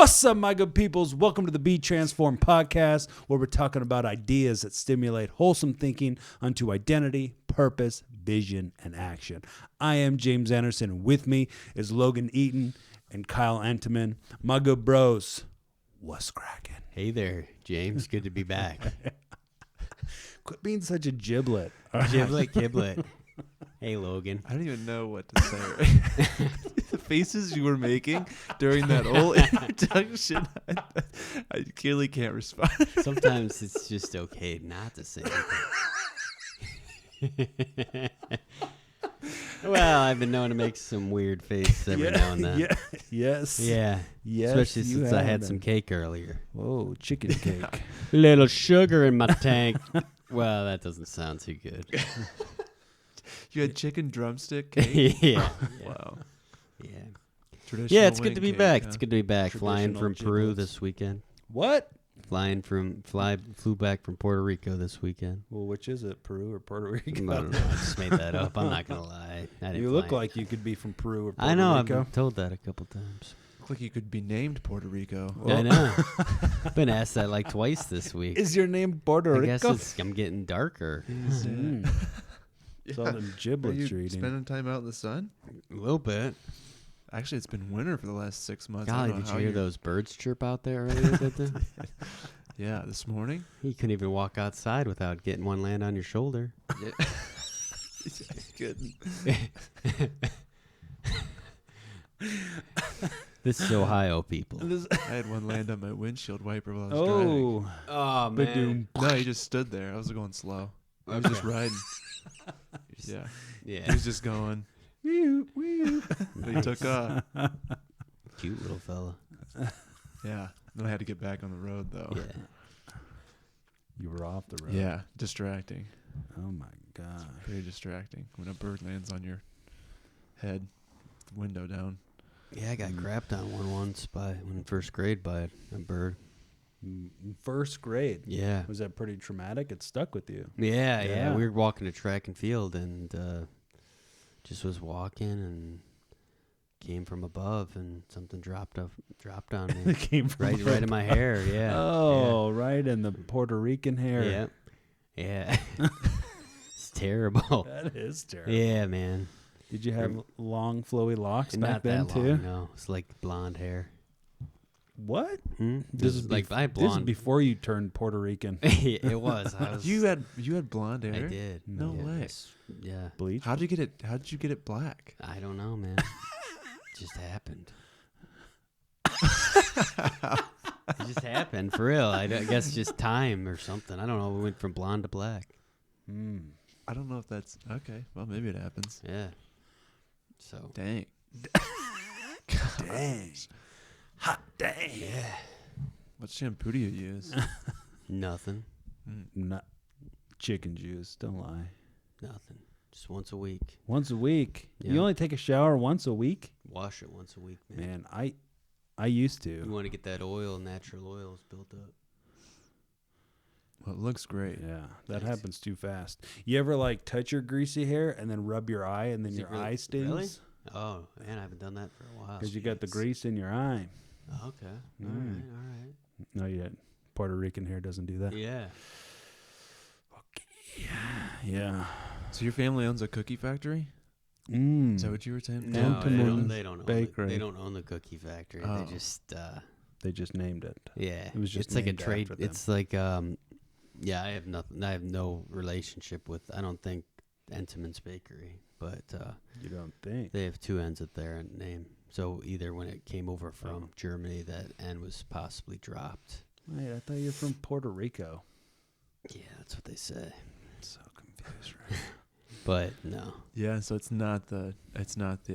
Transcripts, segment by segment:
What's up, my good peoples? Welcome to the Be Transformed podcast, where we're talking about ideas that stimulate wholesome thinking unto identity, purpose, vision, and action. I am James Anderson, and with me is Logan Eaton and Kyle Enteman. My good bros, what's cracking? Hey there, James. Good to be back. Quit being such a giblet. Giblet, giblet. Hey, Logan. I don't even know what to say. Right? The faces you were making during that whole introduction, I clearly can't respond. Sometimes it's just okay not to say anything. Well, I've been known to make some weird faces every now and then. Yeah, yes. Yeah. Yes, Especially you since I have had been. some cake earlier. Whoa, chicken cake. Little sugar in my tank. Well, that doesn't sound too good. You had chicken drumstick cake? Yeah. Wow. Yeah. Traditional Yeah, it's good wing to be cake, back. huh? It's good to be back. Flying Traditional from Peru giblets. this weekend. What? Flew back from Puerto Rico this weekend. Well, which is it, Peru or Puerto I Rico? don't know. I just made that up. I'm not gonna lie. I didn't You look fly. like you could be from Peru or Puerto I know. I've Rico. been told that a couple times. Look like you could be named Puerto Rico. Well- I know. I've been asked that like twice this week. Is your name Puerto I Rico? guess I'm getting darker. Mm. It's all them Are giblets you you're eating. spending time out in the sun? A little bit. Actually, it's been winter for the last 6 months. I Golly, don't know did you how hear you're- those birds chirp out there earlier? Yeah, this morning. You couldn't even walk outside without getting one land on your shoulder. Yeah. Good. This is Ohio, people. I had one land on my windshield wiper while I was driving. Oh, Oh, Ba-doom. No, he just stood there. I was going slow. I was just riding. Yeah. He Yeah. was just going. wee, wee. But he took off. Cute little fella. Yeah. Then I had to get back on the road, though. Yeah. You were off the road. Yeah. Distracting. Oh my gosh. Very distracting when a bird lands on your head, the window down. Yeah, I got crapped on one once in first grade by a bird. First grade. Yeah. Was that pretty traumatic? It stuck with you. Yeah. Yeah. We were walking to track and field and just was walking and came from above and something dropped on me. It came from right in my hair, yeah. Oh, right in the Puerto Rican hair. Yeah. Yeah. It's terrible. That is terrible. Yeah, man. Did you have long, flowy locks back Not then that too? long, no. It's like blonde hair. What? This is like I had This is blonde. before you turned Puerto Rican. It was. I was. You had blonde hair? I did. No Yeah, way. Yeah. Bleach? How'd you get it black? I don't know, man. It just happened. It just happened for real. I guess just time or something. I don't know. We went from blonde to black. Mm. I don't know if that's okay. Well, maybe it happens. Yeah. So. Dang. Dang. Hot dang. Yeah. What shampoo do you use? Nothing. Not chicken juice. Don't lie. Nothing. Just once a week. Once a week. Yeah. You only take a shower once a week? Wash it once a week, man. Man, I used You to. want to get that oil, natural oils built up. Well, it looks great. Yeah, that Thanks. happens too fast. You ever like touch your greasy hair and then rub your eye and then Is it your really- eye stings? really? Oh, man, I haven't done that for a while. Because you got the Jeez. grease in your eye. Okay. Mm. All right. No, you Puerto Rican hair doesn't do that. Yeah. Yeah. So your family owns a cookie factory? Mm. Is that what you were saying? No, Gentleman's they don't own Bakery. they don't own the cookie factory. Oh. They just They just named it. yeah. It was just it's like a named trade. after them. It's like yeah. I have nothing. I have no relationship with. I don't think Enteman's Bakery, but You don't think? they have two N's at their name. So either when it came over from Germany, that N was possibly dropped. Wait, I thought you were from Puerto Rico. Yeah, that's what they say. So confused, right? But no, Yeah, so it's not the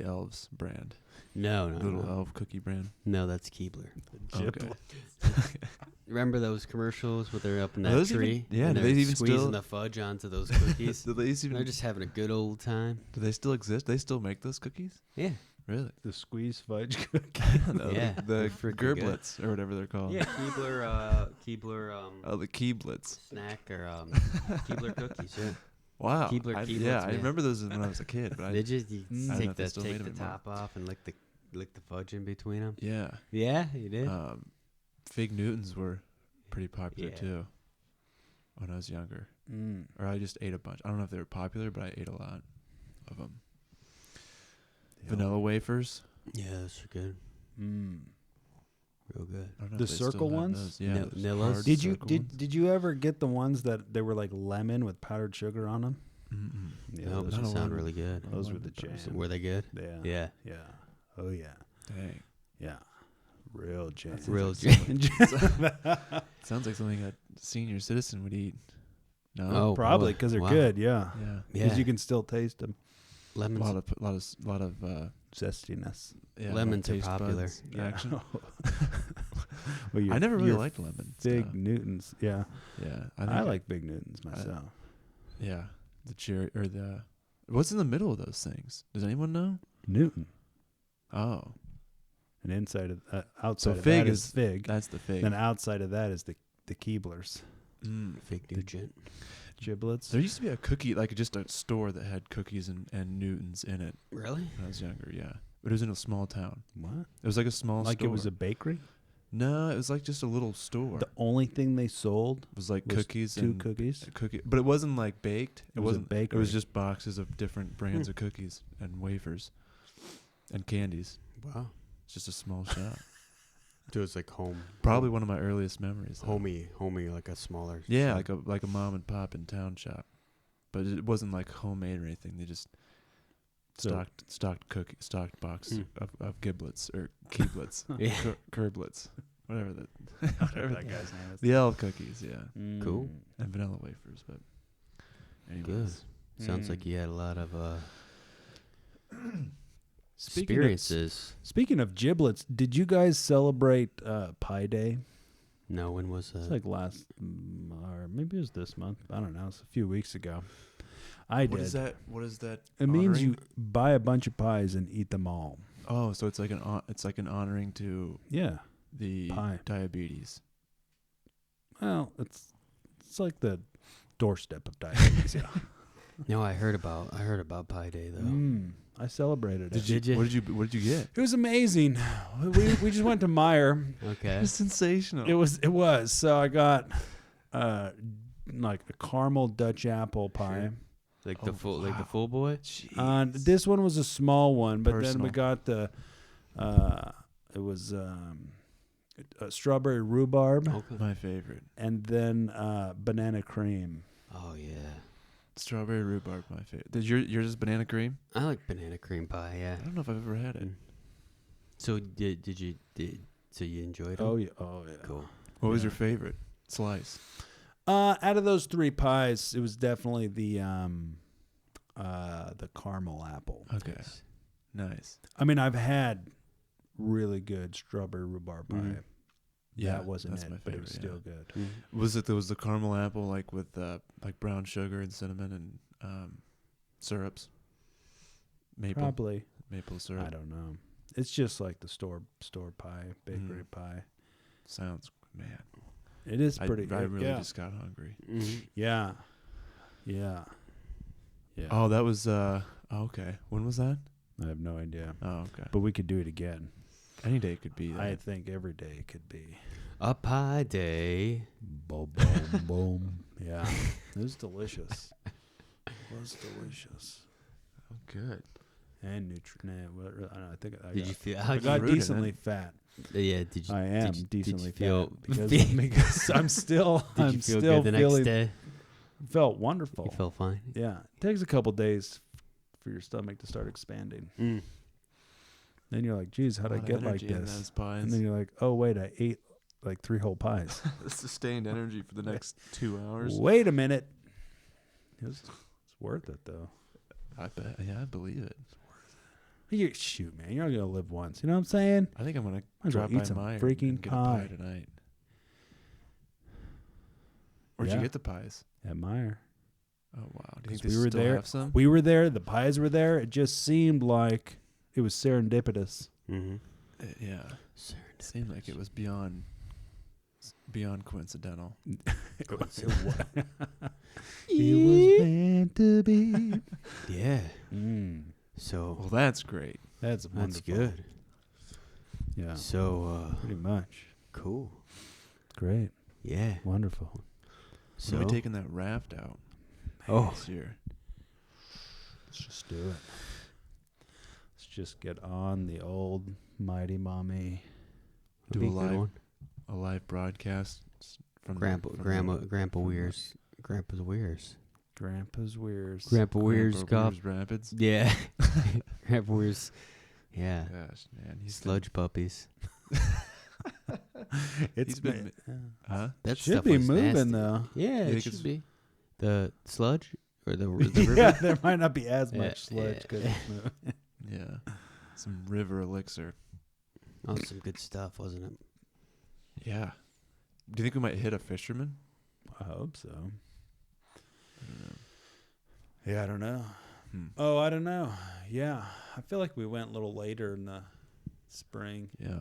Elves brand. no, Little no. elf cookie brand. No, that's Keebler. Okay. Remember those commercials where they're up in Are that those tree? even- yeah, and do they're they even squeezing still- the fudge onto those cookies. Do they even They're just having a good old time. do they still exist? They still make those cookies? Yeah. Really? The squeeze fudge cookie. No, Yeah, the they're freaking good. gerblets or whatever they're called. Yeah, Keebler, Oh, the Keeblets. snack or Keebler cookies. Yeah. Wow. Keebler I Keeblets, yeah, I man. remember those when I was a kid, but They just you I don't know take if they the still made take them the anymore. top off and lick the Lick the fudge in between them. Yeah. Yeah, you did. Fig Newtons were pretty popular Yeah. too when I was younger. Mm. Or I just ate a bunch. I don't know if they were popular, but I ate a lot of them. Yeah. Vanilla wafers. Yeah, those are good. Mm. Real good. I don't know The if they still circle have ones? those. Yeah. Nil- those Nillas? hard Did you circle ones. did you ever get the ones that they were like lemon with powdered sugar on them? Mm-mm. Yeah, No, those, those not a sound lemon. really good. Not those were lemon the jam. person. Were they good? Yeah. Yeah. Yeah. Oh yeah. Dang. Yeah. Real jam. That sounds Real like jam. Sounds like something a senior citizen would eat. No. Oh, Probably boy. because they're Wow. good. Yeah. Yeah. Because Yeah. you can still taste them. Lemons. lot of Zestiness. yeah, Lemons are taste popular. buds Yeah. action. Well, I never really your liked lemon Big stuff. Newtons. Yeah. Yeah, I like Big Newtons myself. Yeah, the cherry or the what's in the middle of those things? Does anyone know? Newton. Oh, And inside of outside so of fig that is fig. That's the fig. Then outside of that is the Keeblers. Fig Nugent. Giblets. There used to be a cookie, like just a store that had cookies and Newtons in it Really? when I was younger. Yeah, but it was in a small town. What? It was like a small Like store. it was a bakery? No, it was like just a little store. The only thing they sold It was like was cookies two and cookies. cookie, but it wasn't like baked. It was a wasn't. It bakery. was just boxes of different brands of cookies and wafers and candies. Wow. It's just a small shop. So it's like home. Probably one of my earliest memories. though. Homey, like a smaller. Yeah, shop. like a mom and pop in town shop, but it wasn't like homemade or anything. They just So- stocked box of giblets or keeblets, Yeah. curblets, whatever Whatever that guy's name is. the L cookies, yeah, Mm. Cool. and vanilla wafers. But Good. anyways, Sounds like you had a lot of Speaking experiences. Speaking of giblets, did you guys celebrate Pi Day? No, when was that? It's like last, or maybe it was this month. I don't know. It's a few weeks ago. I did. what is that? What is that? It means you honoring? buy a bunch of pies and eat them all. Oh, so it's like an honoring to Yeah. the Pie. diabetes. Well, it's like the doorstep of diabetes. Yeah. No, I heard about Pi Day though. I celebrated it. Did you? What did you get? It was amazing. We just went to Meyer. Okay. It's sensational. It was. So I got like a caramel Dutch apple pie. Like Oh, the full boy. This one was a small one, but then we Personal. got the it was strawberry rhubarb Okay. My favorite. and then banana cream. Oh yeah. Strawberry rhubarb, my favorite. Did yours is banana cream? I like banana cream pie. Yeah. I don't know if I've ever had it. So so you enjoyed it? Oh yeah. Cool. What was Yeah. your favorite slice? Out of those three pies, it was definitely the caramel apple. Okay, nice. I mean, I've had really good strawberry rhubarb pie. Mhm. Yeah, That wasn't that's it, my but it favorite. was still good. Was it? There was the caramel apple, like with like brown sugar and cinnamon and syrups. Maple syrup. I don't know. It's just like the store pie, bakery pie. Sounds man. It is pretty good. I really yeah. just got hungry. Mm-hmm. Yeah. Yeah. Yeah. Oh, that was okay. When was that? I have no idea. Oh, okay. But we could do it again. Any day could be that. I think every day could be. A Pie Day. Boom, boom, boom. Yeah. It was delicious. It was delicious. Oh, good. And I think I Did got, you feel? I How'd got you? rooted, decently fat. Yeah. Did you? I am did you decently feel? fat because I'm still Did I'm you feel still good the feeling next day? felt wonderful. You felt fine. Yeah. It takes a couple days for your stomach to start expanding. Mm. Then you're like, geez, how'd A I lot of get like energy in this? those pies. And then you're like, oh wait, I ate like 3 whole pies. Sustained energy for the next 2 hours. Wait a minute. It's worth it though. I bet. Yeah, I believe it. Shoot, man, you're not gonna live once. You know what I'm saying? I think I'm gonna Might as well drop eat by some Meyer freaking and get a pie. pie tonight. Where'd Yeah. you get the pies? At Meyer. Oh wow! Do you 'Cause think they we were still there. have some? We were there. The pies were there. It just seemed like it was serendipitous. Mm-hmm. Yeah, it seemed like it was beyond coincidental. It was meant to be. Yeah. Mm. So Well, that's great. That's that's wonderful. good. Yeah. So Pretty much. cool. Great. Yeah. Wonderful. So we taking that raft out this year. Let's just do it. Let's just get on the old mighty mommy. Do That'd be a good one. a live broadcast from Grandpa from Weir's. Grandpa's Weir's. Grandpa's Weirs. Grandpa Weir's golf. Weir's Rapids. Yeah. Grandpa Weir's. Yeah. Gosh, man, he's Sludge puppies. It's he's been, huh? That should stuff be was moving nasty. though. Yeah, think it should it's- be. The sludge or the river. Yeah, there might not be as Yeah, much sludge because yeah. it's moving. Yeah, some river elixir. Oh, some good stuff, wasn't it? Yeah. Do you think we might hit a fisherman? I hope so. I don't know. Yeah, I don't know. Hmm. Oh, I don't know. Yeah, I feel like we went a little later in the spring. Yeah.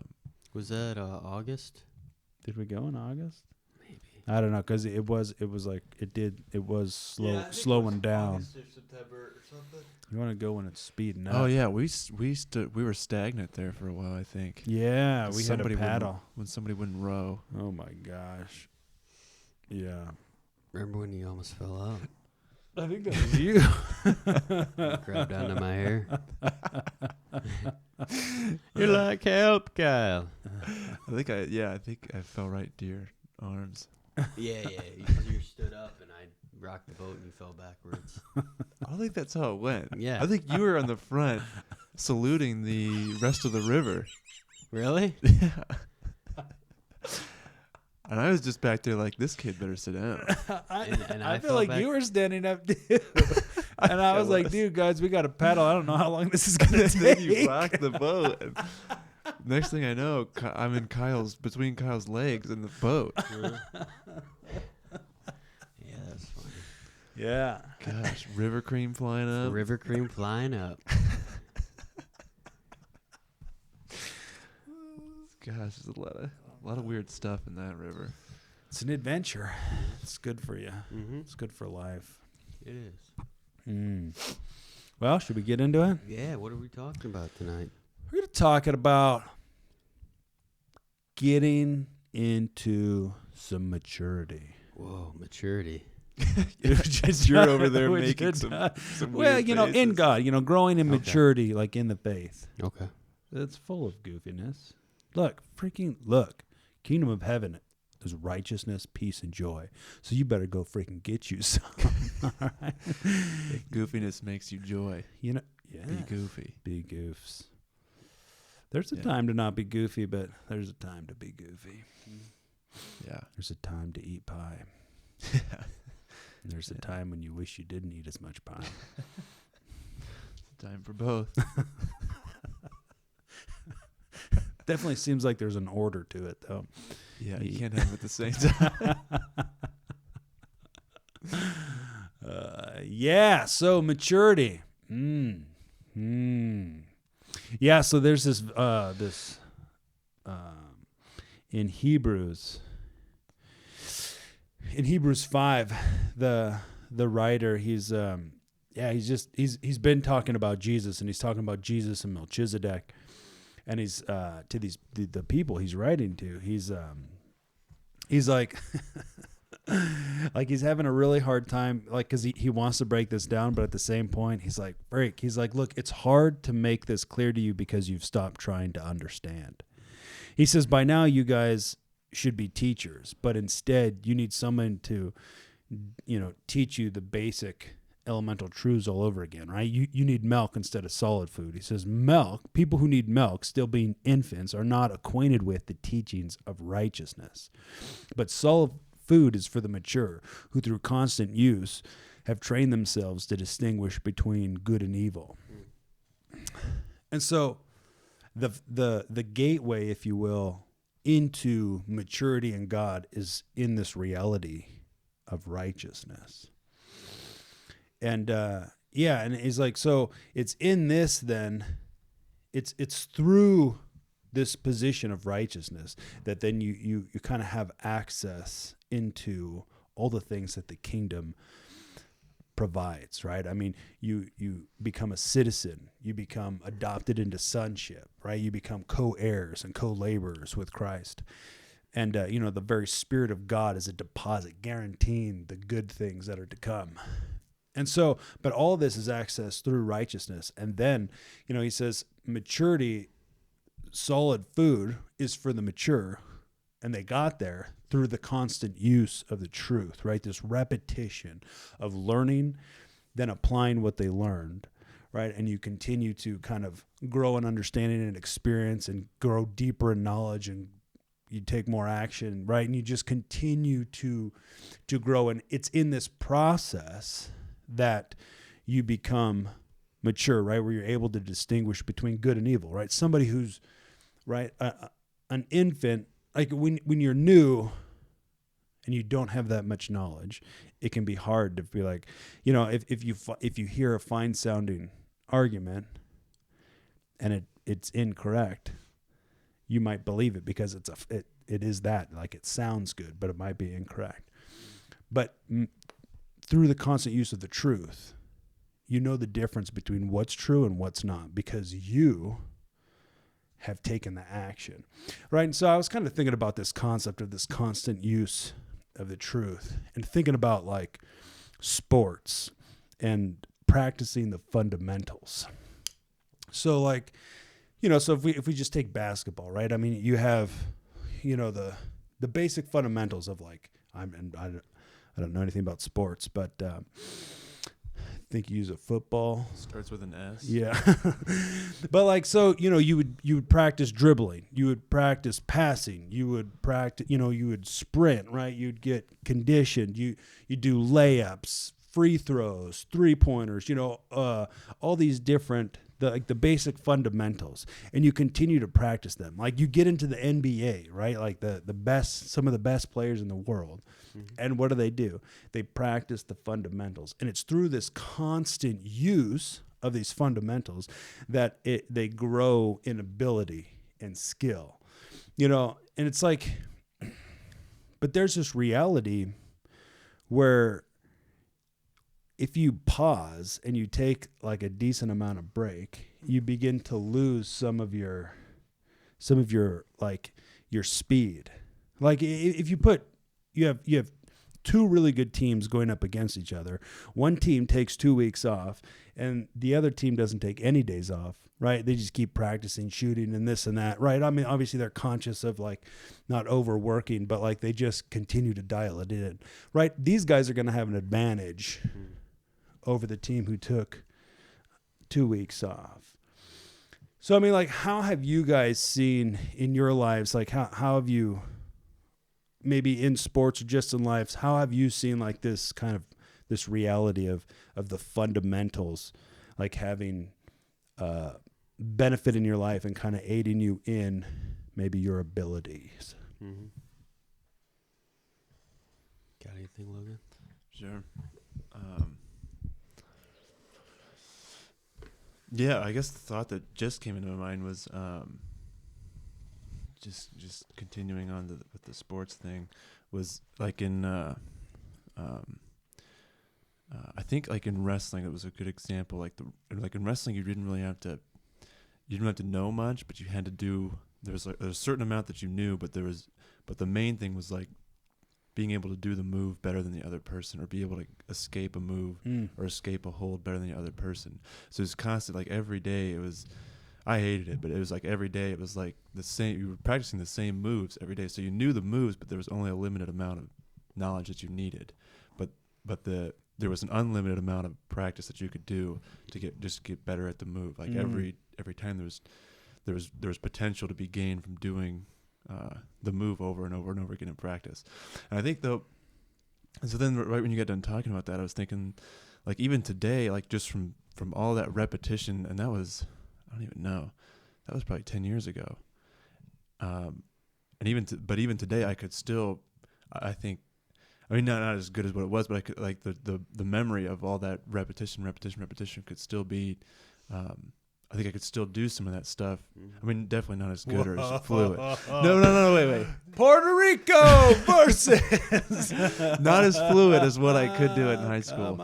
Was that August? Did we go in August? Maybe. I don't know because it was like it was slowing down. August or September or something. You want to go when it's speeding up. Oh yeah, we were stagnant there for a while. I think. Yeah, we had Somebody a wouldn't- paddle. when somebody wouldn't row. Oh my gosh. Yeah. Remember when you almost fell out? I think that was you. Grabbed onto my hair. You're like, help, Kyle. I think I fell right to your arms. Yeah. You stood up and I rocked the boat and you fell backwards. I don't think that's how it went. Yeah. I think you were on the front saluting the rest of the river. Really? Yeah. And I was just back there like, this kid better sit down. And I I feel fell like back- you were standing up too. And I was like, dude, guys, we got to paddle. I don't know how long this is going to And take. then you rocked the boat. And next thing I know, I'm in between Kyle's legs in the boat. Yeah, that's funny. Yeah. Gosh, river cream flying up. River cream flying up. Gosh, there's a lot of weird stuff in that river. It's an adventure. It's good for you. Mm-hmm. It's good for life. It is. Well, should we get into it? Yeah, what are we talking about tonight? We're going to talk about getting into some maturity. Whoa, maturity. You're over there Which making is some not- some well, weird in faces. God, growing in Okay. maturity, like in the faith. Okay. It's full of goofiness. Look. Kingdom of heaven is righteousness, peace, and joy. So you better go freaking get you some. All right? Goofiness makes you joy. Yeah. Be goofy. Be goofs. There's a Yeah. time to not be goofy, but there's a time to be goofy. Yeah. There's a time to eat pie. And there's a time when you wish you didn't eat as much pie. Time for both. Definitely seems like there's an order to it, though. Yeah, you can't have them at the same time. Yeah, so maturity. Yeah, so there's this in Hebrews 5, the writer, he's been talking about Jesus, and he's talking about Jesus and Melchizedek, and he's to the people he's writing to, he's like like he's having a really hard time, like, because he wants to break this down, but at the same point he's like, look, it's hard to make this clear to you because you've stopped trying to understand. He says, by now you guys should be teachers, but instead you need someone to teach you the basic elemental truths all over again, right? You need milk instead of solid food. He says people who need milk, still being infants, are not acquainted with the teachings of righteousness. But solid food is for the mature, who through constant use have trained themselves to distinguish between good and evil. And so the gateway, if you will, into maturity in God is in this reality of righteousness. And and he's like, so it's in this, then it's through this position of righteousness that then you kind of have access into all the things that the kingdom provides, right? I mean, you become a citizen, you become adopted into sonship, right? You become co-heirs and co-laborers with Christ. And, the very Spirit of God is a deposit guaranteeing the good things that are to come. And so, but all this is accessed through righteousness. And then, he says maturity, solid food is for the mature. And they got there through the constant use of the truth, right? This repetition of learning, then applying what they learned, right? And you continue to kind of grow in understanding and experience and grow deeper in knowledge, and you take more action, right? And you just continue to grow. And it's in this process that you become mature, right? Where you're able to distinguish between good and evil, right? Somebody who's, right, an infant, like when you're new and you don't have that much knowledge, it can be hard to be like, if you hear a fine sounding argument and it's incorrect, you might believe it because it is that, like, it sounds good, but it might be incorrect. But through the constant use of the truth, you know the difference between what's true and what's not, because you have taken the action, right? And so I was kind of thinking about this concept of this constant use of the truth, and thinking about like sports and practicing the fundamentals. So like, so if we just take basketball, right? I mean, you have, the basic fundamentals of like, I don't know anything about sports, but I think you use a football. Starts with an S. Yeah. But like, so, you would practice dribbling, you would practice passing, you would practice, you would sprint, right? You'd get conditioned, you do layups, free throws, 3-pointers, all these different, the basic fundamentals, and you continue to practice them. Like you get into the NBA, right? Like the best, some of the best players in the world. Mm-hmm. And what do? They practice the fundamentals. And it's through this constant use of these fundamentals that they grow in ability and skill. And it's like, but there's this reality where if you pause and you take like a decent amount of break, you begin to lose some of your like your speed. Like if you have two really good teams going up against each other. One team takes 2 weeks off and the other team doesn't take any days off, right? They just keep practicing shooting and this and that, right? I mean, obviously they're conscious of like not overworking, but like they just continue to dial it in, right? These guys are going to have an advantage over the team who took 2 weeks off. So, I mean, like, how have you guys seen in your lives, like, how have you, maybe in sports or just in lives, how have you seen, like, this kind of, this reality of the fundamentals, like, having benefit in your life and kind of aiding you in maybe your abilities? Mm-hmm. Got anything, Logan? Sure. Yeah, I guess the thought that just came into my mind was just continuing on with the sports thing was like in I think like in wrestling it was a good example. Like in wrestling you didn't have to know much, but you had to do. There's a certain amount that you knew, but the main thing was like being able to do the move better than the other person, or be able to escape a move or escape a hold better than the other person. So it was constant, like every day I hated it, but it was like every day it was like the same, you were practicing the same moves every day. So you knew the moves, but there was only a limited amount of knowledge that you needed. But there was an unlimited amount of practice that you could do to get better at the move. Like every time there was potential to be gained from doing the move over and over and over again in practice. And I think though, so then right when you got done talking about that, I was thinking like even today, like just from all that repetition, and that was, I don't even know, that was probably 10 years ago. And even today I could still, I think, I mean, not as good as what it was, but I could, like the memory of all that repetition could still be, I think I could still do some of that stuff. I mean, definitely not as good or as fluid. No, wait. Puerto Rico versus. Not as fluid as what I could do it in high school.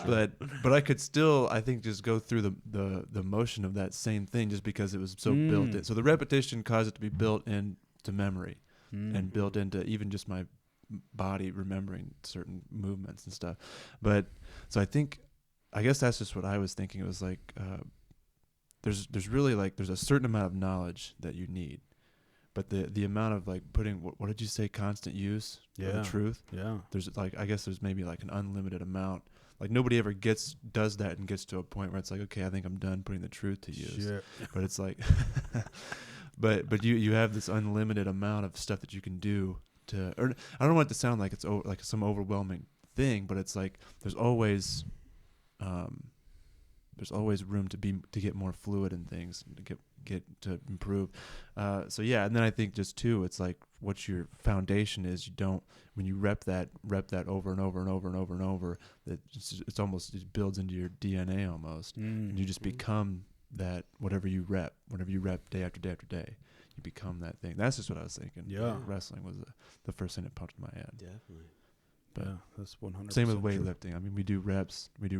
but I could still, I think, just go through the motion of that same thing just because it was so built in. So the repetition caused it to be built into memory and built into even just my body remembering certain movements and stuff. But so I guess that's just what I was thinking. It was like there's really like there's a certain amount of knowledge that you need, but the amount of like putting what did you say, constant use of the truth. There's like, I guess there's maybe like an unlimited amount. Like nobody ever does that and gets to a point where it's like, okay, I think I'm done putting the truth to use. Shit. But it's like but you have this unlimited amount of stuff that you can do to, or I don't want it to sound like it's like some overwhelming thing, but it's like there's always room to get more fluid in things, and to get to improve. So yeah, and then I think just too, it's like what your foundation is. You don't, when you rep that over and over and over and over and over, that it's almost, it builds into your DNA almost, and you just become that. Whatever you rep day after day after day, you become that thing. That's just what I was thinking. Yeah, wrestling was the first thing that pumped in my head. Definitely. But yeah, that's 100%. Same with weightlifting. I mean, we do reps, and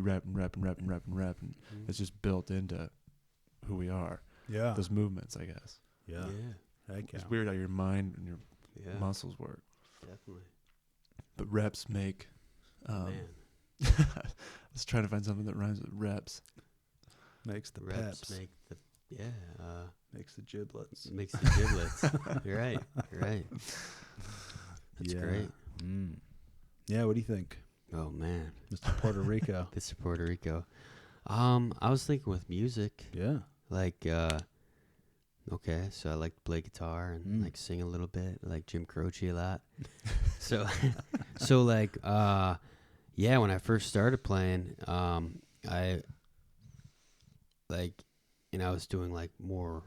it's just built into who we are. Yeah, those movements, I guess. Yeah. It's weird how your mind and your muscles work. Definitely. But reps make. Man. I was trying to find something that rhymes with reps. Makes the reps peps. make the makes the giblets. Makes the giblets. You're right. That's great. Yeah, what do you think? Oh man, Mr. Puerto Rico. Mr. Puerto Rico. I was thinking with music. Yeah. Like okay, so I like to play guitar and like sing a little bit, like Jim Croce a lot. so like yeah, when I first started playing, I like, I was doing like more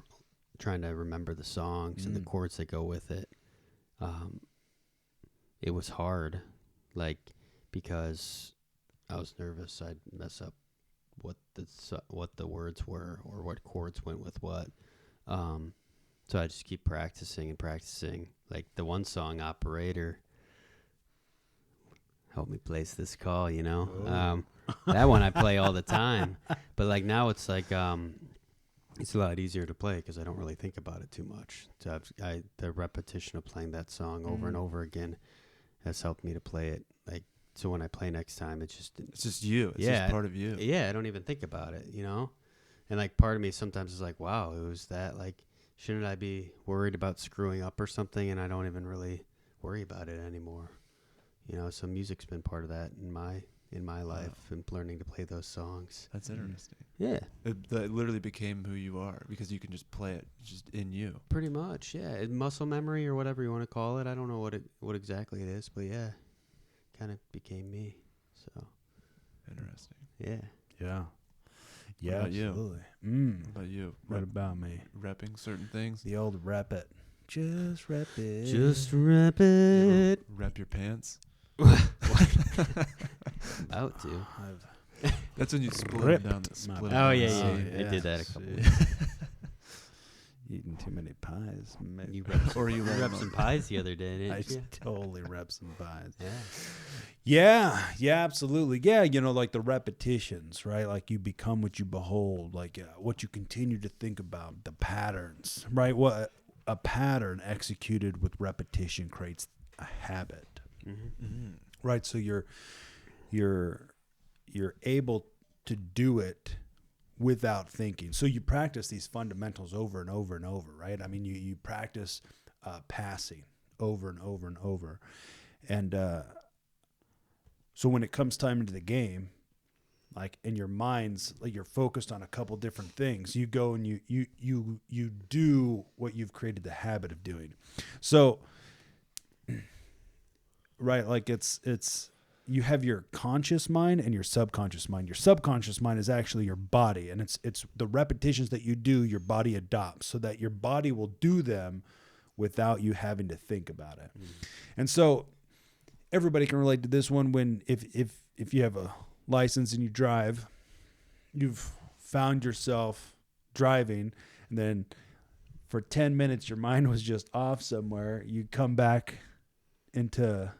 trying to remember the songs and the chords that go with it. It was hard, like, because I was nervous I'd mess up what the words were or what chords went with what. So I just keep practicing and practicing. Like the one song, Operator, help me place this call, that one I play all the time. But like now it's like it's a lot easier to play because I don't really think about it too much. So the repetition of playing that song over and over again has helped me to play it. Like, so when I play next time, it's just you. It's just part of you. Yeah, I don't even think about it, And like part of me sometimes is like, wow, it was that. Like, shouldn't I be worried about screwing up or something? And I don't even really worry about it anymore. So music's been part of that in my life and learning to play those songs. That's interesting. Yeah. That literally became who you are because you can just play it just in you. Pretty much, yeah. Muscle memory or whatever you want to call it. I don't know what exactly it is, but yeah, kind of became me. So interesting. Yeah. Yeah. Yeah, what about absolutely. What about you? What about me? Repping certain things? The old rep it. Just rep it. Just rep it. Rep your pants? About to. That's when you split down the split. Oh, yeah. I did that a couple weeks. Eating too many pies. You repped some pies the other day, didn't you? I totally rep some pies. Yeah. Yeah, absolutely. Yeah, like the repetitions, right? Like you become what you behold, like what you continue to think about, the patterns, right? What a pattern executed with repetition creates a habit. Right, so you're able to do it without thinking. So you practice these fundamentals over and over and over, right? I mean, you practice passing over and over and over, and so when it comes time into the game, like in your mind's like you're focused on a couple different things, you go and you do what you've created the habit of doing. So. Right, like it's you have your conscious mind and your subconscious mind. Your subconscious mind is actually your body, and it's the repetitions that you do, your body adopts, so that your body will do them without you having to think about it. And so everybody can relate to this one when if you have a license and you drive, you've found yourself driving, and then for 10 minutes your mind was just off somewhere. You come back into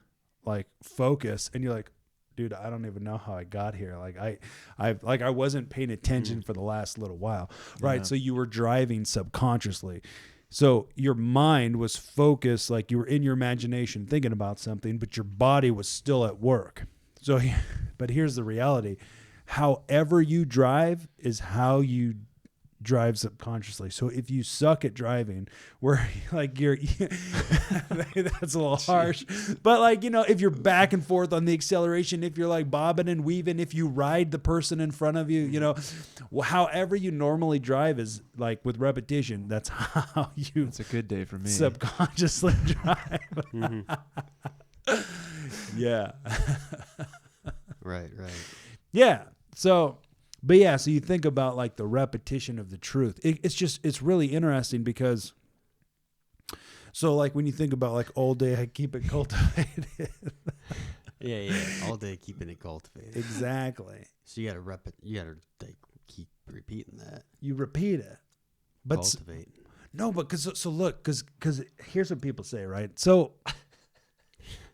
like focus and you're like, dude, I don't even know how I got here. Like I wasn't paying attention for the last little while. Right. Yeah. So you were driving subconsciously. So your mind was focused, like you were in your imagination thinking about something, but your body was still at work. So, but here's the reality. However you drive is how you drive subconsciously. So if you suck at driving, where like you're that's a little harsh, but like, you know, if you're back and forth on the acceleration, if you're like bobbing and weaving, if you ride the person in front of you, you know, however you normally drive is like with repetition, that's how you It's a good day for me. subconsciously drive. Yeah. Right. Yeah. So, but yeah, so you think about like the repetition of the truth. It's really interesting because, so like when you think about like all day, I keep it cultivated. Yeah. All day keeping it cultivated. Exactly. So you gotta you gotta like keep repeating that. You repeat it. But Cultivate. no, but so look, because here's what people say, right? So,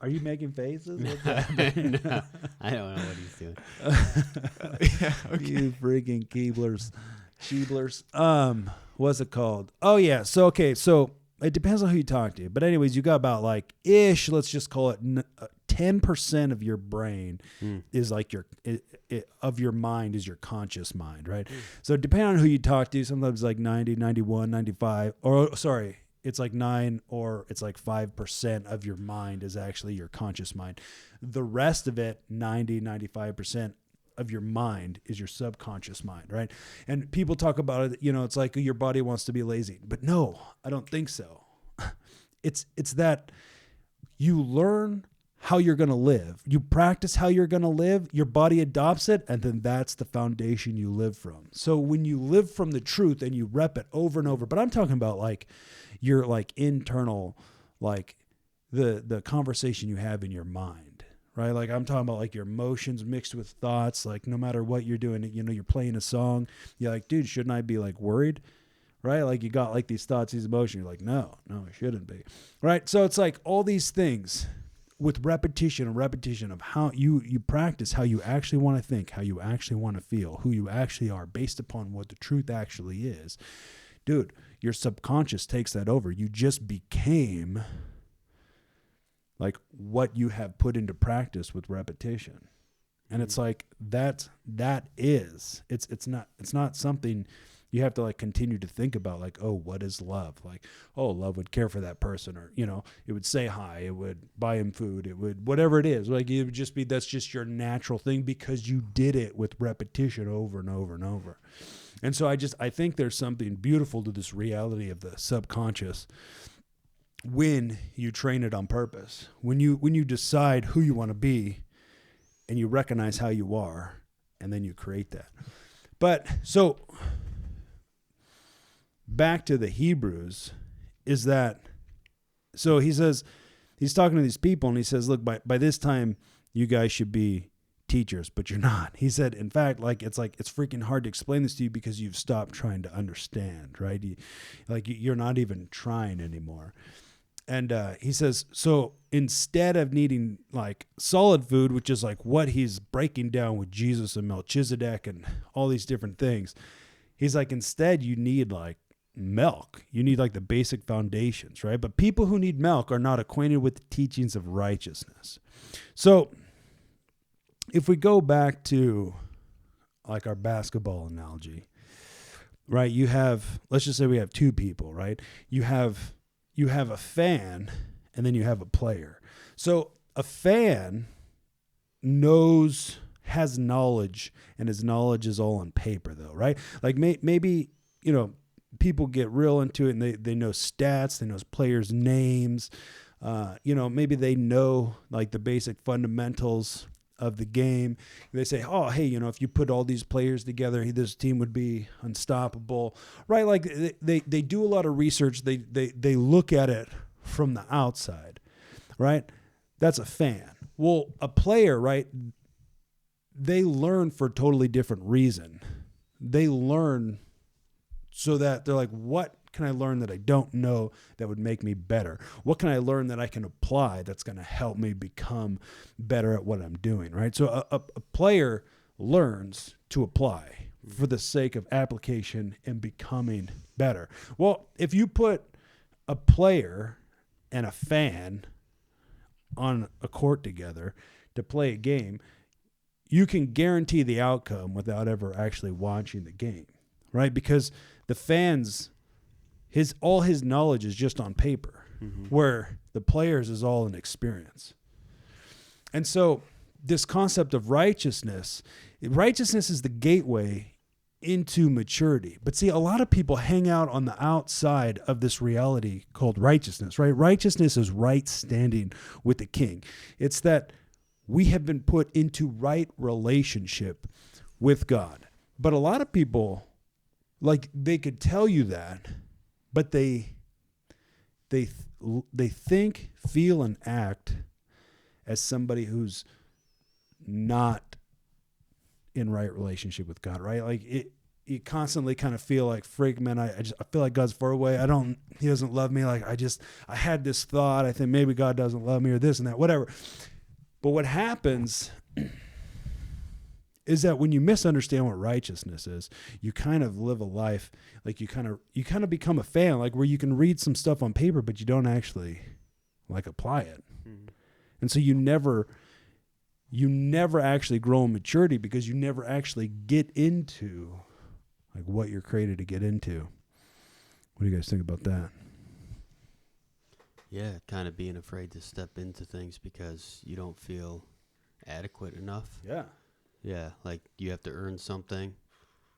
are you making faces? What's happening? No, I don't know what he's doing. Yeah, okay. You freaking Sheeblers. What's it called? Oh yeah. So okay. So it depends on who you talk to. But anyways, you got about like let's just call it 10% of your brain is like of your mind is your conscious mind, right? So depending on who you talk to, sometimes like 90, 91, 95, or sorry, it's like 9 or it's like 5% of your mind is actually your conscious mind. The rest of it, 90, 95% of your mind is your subconscious mind, right? And people talk about it, you know, it's like your body wants to be lazy. But no, I don't think so. It's that you learn how you're going to live. You practice how you're going to live, your body adopts it, and then that's the foundation you live from. So when you live from the truth and you rep it over and over, but I'm talking about like your like internal, like the conversation you have in your mind, right? Like I'm talking about like your emotions mixed with thoughts, like no matter what you're doing, you know, you're playing a song, you're like, dude, shouldn't I be like worried? Right? Like you got like these thoughts, these emotions, you're like, no, it shouldn't be. Right? So it's like all these things with repetition and repetition of how you practice how you actually want to think, how you actually want to feel, who you actually are based upon what the truth actually is. Dude, your subconscious takes that over. You just became like what you have put into practice with repetition. And it's like it's not something you have to like continue to think about, like, oh, what is love? Like, oh, love would care for that person, or, you know, it would say hi, it would buy him food, it would, whatever it is. Like, it would just be, that's just your natural thing because you did it with repetition over and over and over. And so I think there's something beautiful to this reality of the subconscious when you train it on purpose, when you decide who you want to be and you recognize how you are, and then you create that. But so back to the Hebrews is that, so he says, he's talking to these people and he says, look, by this time you guys should be teachers, but you're not. He said, in fact, it's freaking hard to explain this to you because you've stopped trying to understand, right? You're not even trying anymore. And he says, so instead of needing like solid food, which is like what he's breaking down with Jesus and Melchizedek and all these different things, he's like, instead you need like milk. You need like the basic foundations, right? But people who need milk are not acquainted with the teachings of righteousness. So if we go back to like our basketball analogy, right? Let's just say we have two people, right? You have a fan and then you have a player. So a fan has knowledge, and his knowledge is all on paper though, right? Like maybe, you know, people get real into it and they know stats, they know players' names, you know, maybe they know like the basic fundamentals of the game. They say, oh, hey, you know, if you put all these players together, this team would be unstoppable, right? Like they do a lot of research. They look at it from the outside, right? That's a fan. Well, a player, right? They learn for a totally different reason. They learn so that they're like, what can I learn that I don't know that would make me better? What can I learn that I can apply that's going to help me become better at what I'm doing, right? So a player learns to apply for the sake of application and becoming better. Well, if you put a player and a fan on a court together to play a game, you can guarantee the outcome without ever actually watching the game, right? Because the fans, all his knowledge is just on paper, where the players is all an experience. And so this concept of righteousness is the gateway into maturity. But see, a lot of people hang out on the outside of this reality called righteousness, right? Righteousness is right standing with the King. It's that we have been put into right relationship with God. But a lot of people, like, they could tell you that, but they think, feel, and act as somebody who's not in right relationship with God, right? Like you constantly kind of feel like, freak, man, I feel like God's far away. He doesn't love me. Like I had this thought, I think maybe God doesn't love me or this and that, whatever. But what happens is that when you misunderstand what righteousness is, you kind of live a life like you kind of become a fan, like where you can read some stuff on paper, but you don't actually like apply it. And so you never actually grow in maturity because you never actually get into like what you're created to get into. What do you guys think about that? Yeah, kind of being afraid to step into things because you don't feel adequate enough. Yeah. Yeah, like you have to earn something.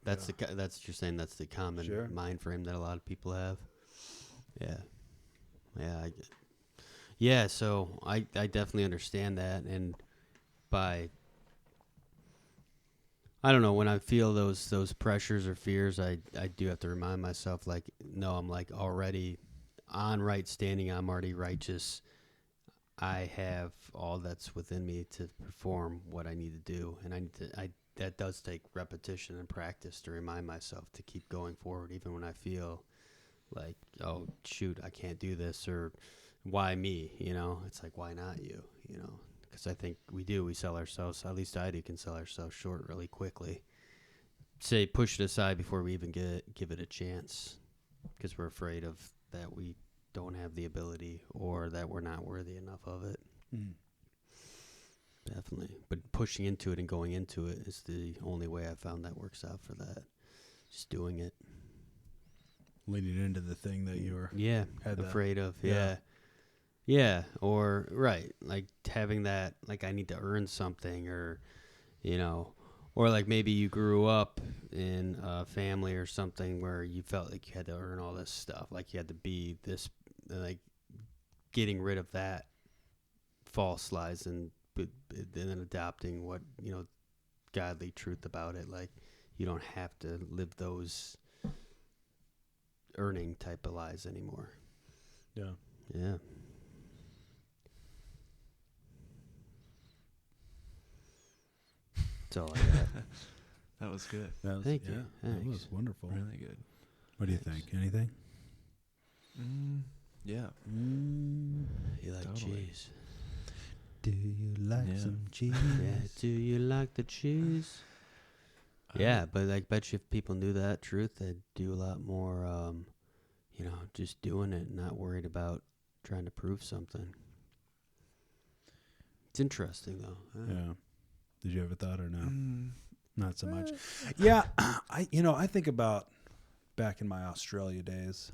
That's that's you're saying that's the common mind frame that a lot of people have. Yeah. So I definitely understand that, and I don't know, when I feel those pressures or fears, I do have to remind myself, like, no, I'm like already on right standing. I'm already righteous. I have all that's within me to perform what I need to do, and that does take repetition and practice to remind myself to keep going forward, even when I feel like, oh shoot, I can't do this, or why me? It's like, why not you? Because I think we sell ourselves, at least I do, can sell ourselves short really quickly. Say push it aside before we even give it a chance, because we're afraid of that we don't have the ability or that we're not worthy enough of it. Definitely. But pushing into it and going into it is the only way I've found that works out for that. Just doing it. Leading into the thing that you were afraid of. Yeah. Or right. Like having that, like I need to earn something, or, or like maybe you grew up in a family or something where you felt like you had to earn all this stuff. Like you had to be this, like getting rid of that false lies and then adopting what, godly truth about it. Like you don't have to live those earning type of lies anymore. Yeah. That's all I got. That was good. Thank you. That was wonderful. Really good. What do you think? Anything? Yeah. You like Totally. cheese? Do you like some cheese? Yeah. Do you like the cheese? Yeah, but I bet you if people knew that truth, they'd do a lot more, just doing it, not worried about trying to prove something. It's interesting, though. Yeah. Did you ever thought or no? Not so much. Yeah. I think about back in my Australia days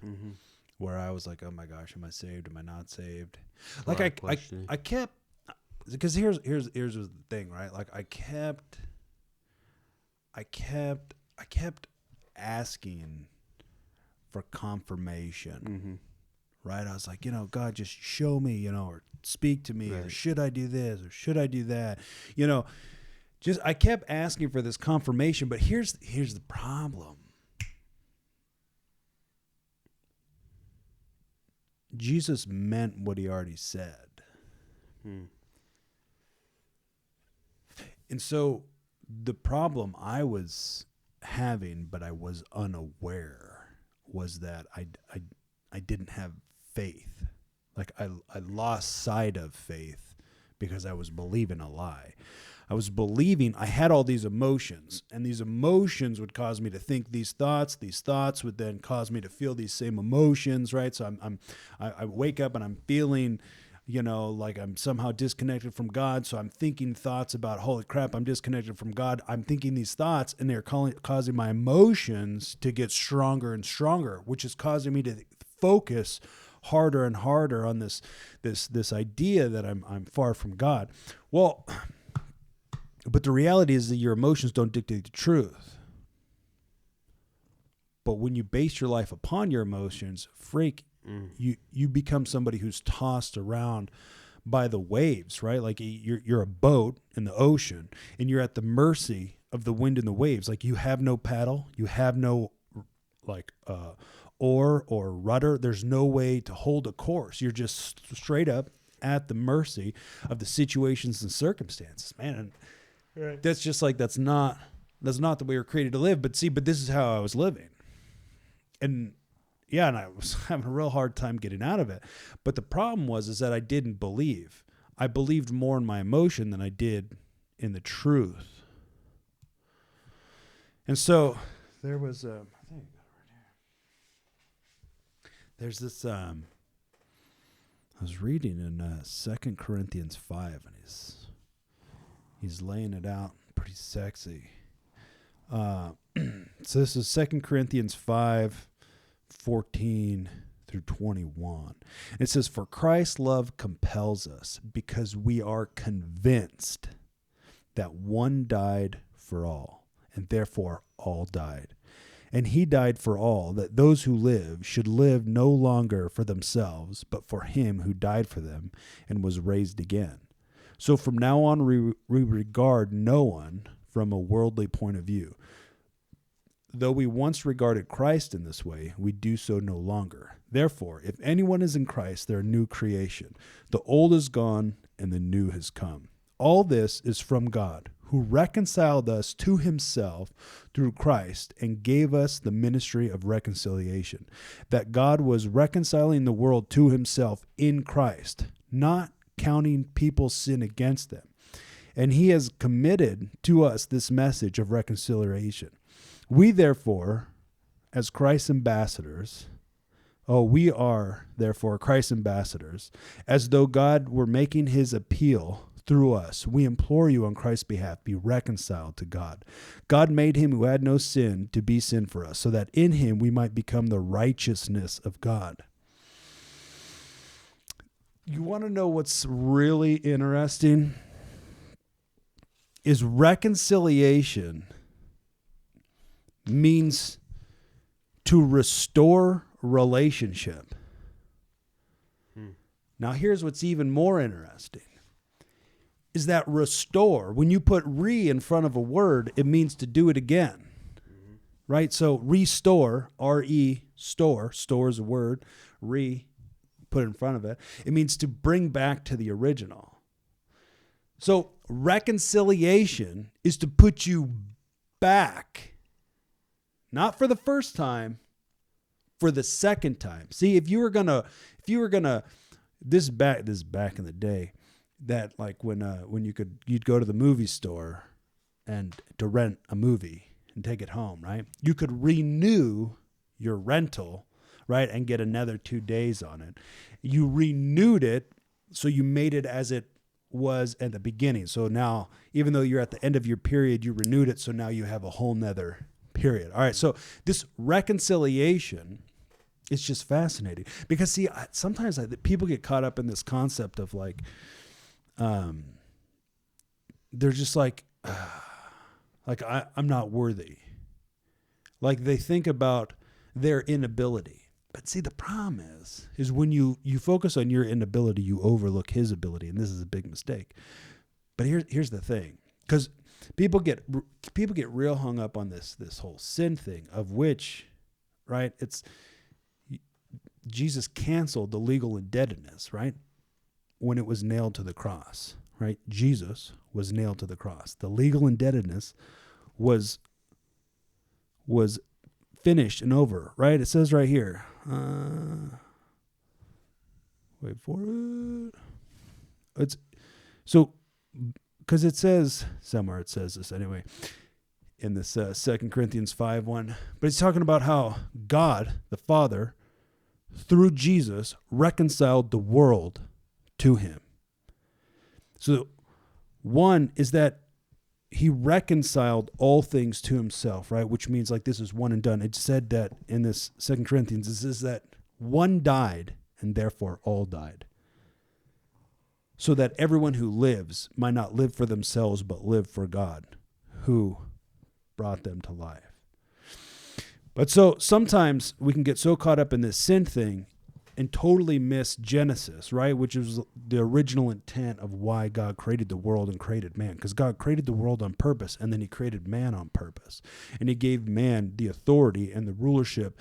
where I was like, oh my gosh, am I saved? Am I not saved? Like I kept, because here's the thing, right? Like I kept asking for confirmation, right? I was like, God, just show me, or speak to me, or should I do this, or should I do that? Just I kept asking for this confirmation, but here's the problem. Jesus meant what he already said. And so the problem I was having, but I was unaware, was that I didn't have faith. Like I lost sight of faith because I was believing a lie. I was believing I had all these emotions, and these emotions would cause me to think these thoughts. These thoughts would then cause me to feel these same emotions, right? So I wake up and I'm feeling, like I'm somehow disconnected from God. So I'm thinking thoughts about, holy crap, I'm disconnected from God. I'm thinking these thoughts, and they're causing my emotions to get stronger and stronger, which is causing me to focus harder and harder on this idea that I'm far from God. Well, but the reality is that your emotions don't dictate the truth. But when you base your life upon your emotions, you become somebody who's tossed around by the waves, right? Like you're a boat in the ocean, and you're at the mercy of the wind and the waves. Like you have no paddle, you have no oar or rudder. There's no way to hold a course. You're just straight up at the mercy of the situations and circumstances, man. And right. That's just like that's not the way we're created to live. But this is how I was living, and I was having a real hard time getting out of it. But the problem was that I didn't believe. I believed more in my emotion than I did in the truth. And so there was there's this. I was reading in 2 Corinthians 5, and he's laying it out pretty sexy. So this is 2 Corinthians 5:14 through 21. It says, "For Christ's love compels us, because we are convinced that one died for all, and therefore all died. And he died for all, that those who live should live no longer for themselves, but for him who died for them and was raised again. So from now on, we regard no one from a worldly point of view. Though we once regarded Christ in this way, we do so no longer. Therefore, if anyone is in Christ, they're a new creation. The old is gone and the new has come. All this is from God, who reconciled us to himself through Christ and gave us the ministry of reconciliation, that God was reconciling the world to himself in Christ, not counting people's sin against them. And he has committed to us this message of reconciliation. We therefore, as Christ's ambassadors, we are therefore Christ's ambassadors, as though God were making his appeal through us. We implore you on Christ's behalf, be reconciled to God. God made him who had no sin to be sin for us, so that in him we might become the righteousness of God." You want to know what's really interesting? Is reconciliation means to restore relationship. Now here's what's even more interesting. Is that restore, when you put in front of a word, it means to do it again, right? So restore, R-E, store is a word, put in front of it. It means to bring back to the original. So reconciliation is to put you back, not for the first time, for the second time. See, if you were gonna, this is back in the day, that like when you'd go to the movie store and to rent a movie and take it home, right? You could renew your rental, right, and get another 2 days on it. You renewed it, so you made it as it was at the beginning. So now, even though you're at the end of your period, you renewed it, so now you have a whole nother period. All right, so this reconciliation is just fascinating because, see, sometimes people get caught up in this concept of like, they're just like I'm not worthy. Like they think about their inability. But see, the problem is when you focus on your inability, you overlook his ability, and this is a big mistake. But here's the thing, because people get real hung up on this whole sin thing, of which, right? It's Jesus canceled the legal indebtedness, right? When it was nailed to the cross, right? Jesus was nailed to the cross. The legal indebtedness was finished and over, right? It says right here. Wait for it. It's so because it says somewhere, it says this anyway in this 2 Corinthians 5:1. But he's talking about how God, the Father, through Jesus, reconciled the world to him. So one is that he reconciled all things to himself, right? Which means like this is one and done. It said that in this 2 Corinthians, it says that one died and therefore all died. So that everyone who lives might not live for themselves, but live for God, who brought them to life. But so sometimes we can get so caught up in this sin thing and totally miss Genesis, right? Which is the original intent of why God created the world and created man. Because God created the world on purpose, and then he created man on purpose. And he gave man the authority and the rulership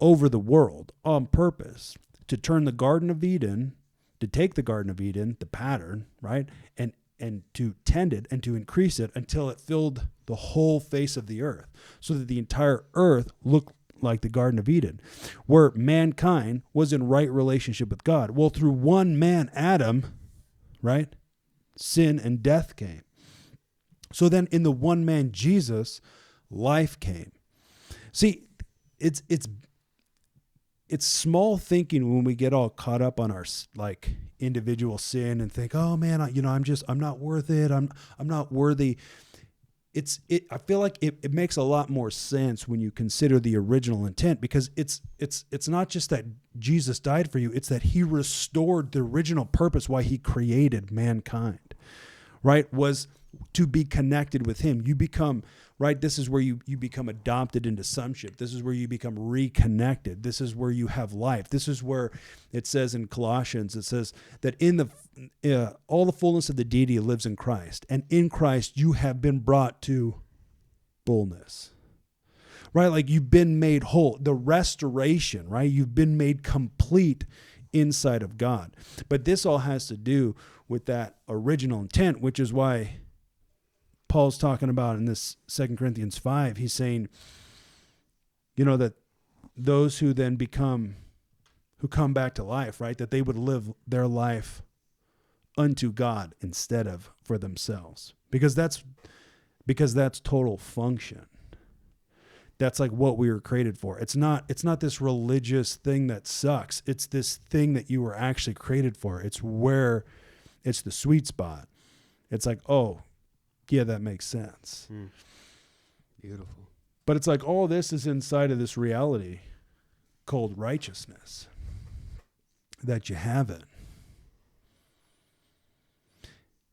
over the world on purpose to turn the Garden of Eden, to take the Garden of Eden, the pattern, right? And to tend it and to increase it until it filled the whole face of the earth, so that the entire earth looked like the Garden of Eden, where mankind was in right relationship with God. Well, through one man, Adam, right, sin and death came. So then in the one man, Jesus, life came. See, it's small thinking when we get all caught up on our like individual sin and think, oh man, I'm not worth it. I'm not worthy. I feel like it makes a lot more sense when you consider the original intent, because it's not just that Jesus died for you. It's that he restored the original purpose why he created mankind, right? Was to be connected with him. You become, right? This is where you become adopted into sonship. This is where you become reconnected. This is where you have life. This is where it says in Colossians, it says that all the fullness of the deity lives in Christ. And in Christ, you have been brought to fullness, right? Like you've been made whole, the restoration, right? You've been made complete inside of God. But this all has to do with that original intent, which is why Paul's talking about in this 2 Corinthians 5, he's saying, that those who then who come back to life, right, that they would live their life unto God instead of for themselves. Because that's total function. That's like what we were created for. It's not this religious thing that sucks. It's this thing that you were actually created for. It's the sweet spot. It's like, oh, yeah, that makes sense. Beautiful. But it's like all this is inside of this reality called righteousness that you have it.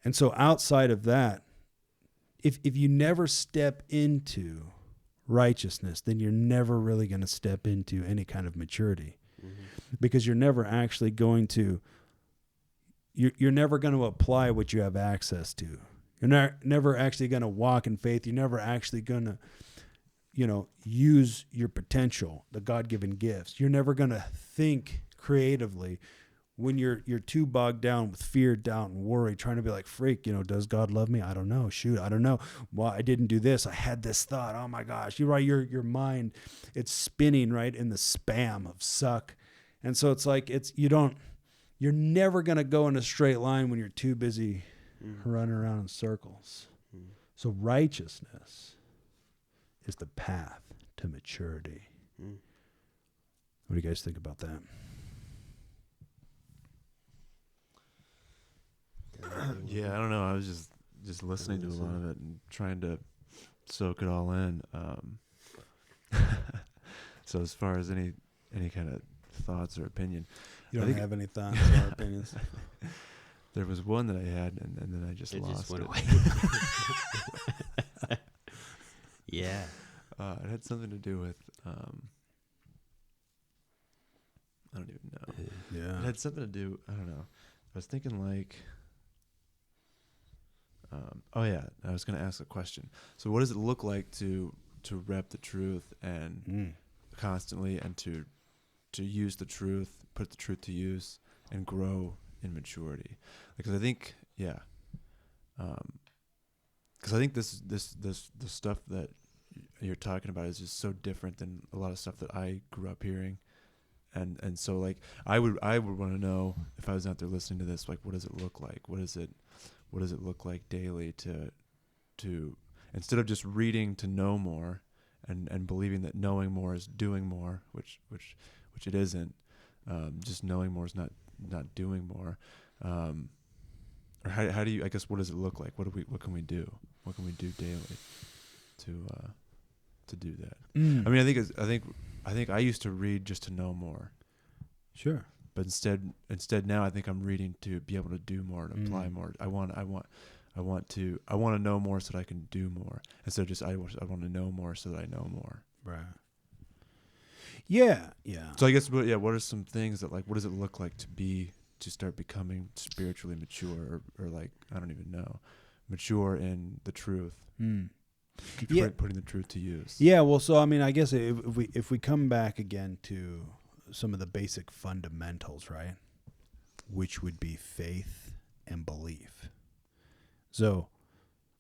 And so outside of that, if you never step into righteousness, then you're never really going to step into any kind of maturity, because you're never actually going to, you're never going to apply what you have access to. You're never actually going to walk in faith. You're never actually going to, use your potential, the God-given gifts. You're never going to think creatively when you're too bogged down with fear, doubt, and worry, trying to be like, freak, does God love me? I don't know. Shoot, I don't know. Well, I didn't do this. I had this thought. Oh my gosh. You're right. Your mind, it's spinning right in the spam of suck. And so it's like, you're never going to go in a straight line when you're too busy running around in circles. So righteousness is the path to maturity. What do you guys think about that? Yeah, I don't know. I was just listening to a lot of it and trying to soak it all in. So as far as any kind of thoughts or opinion, You don't have any thoughts or opinions? There was one that I had, and then I just lost just went it. away. Yeah. It had something to do with, I don't even know. Yeah. It had something to do, I don't know. I was thinking like, I was going to ask a question. So what does it look like to rep the truth and constantly, and to use the truth, put the truth to use, and grow in maturity? Because I think, because I think this the stuff that you're talking about is just so different than a lot of stuff that I grew up hearing. And so like I would want to know, if I was out there listening to this, like, what does it look like? What does it look like daily to instead of just reading to know more and believing that knowing more is doing more, which it isn't. Just knowing more is not doing more. Or how do you, I guess, what does it look like? What can we do? What can we do daily to do that? I mean, I think I used to read just to know more. Sure. But instead now I think I'm reading to be able to do more and apply more. I want to know more so that I can do more. Instead of just I want to know more so that I know more. Right. Yeah. So I guess what are some things that, like, what does it look like to start becoming spiritually mature or like, I don't even know, mature in the truth. Putting the truth to use. Yeah, well, so I mean, I guess if we come back again to some of the basic fundamentals, right? Which would be faith and belief. So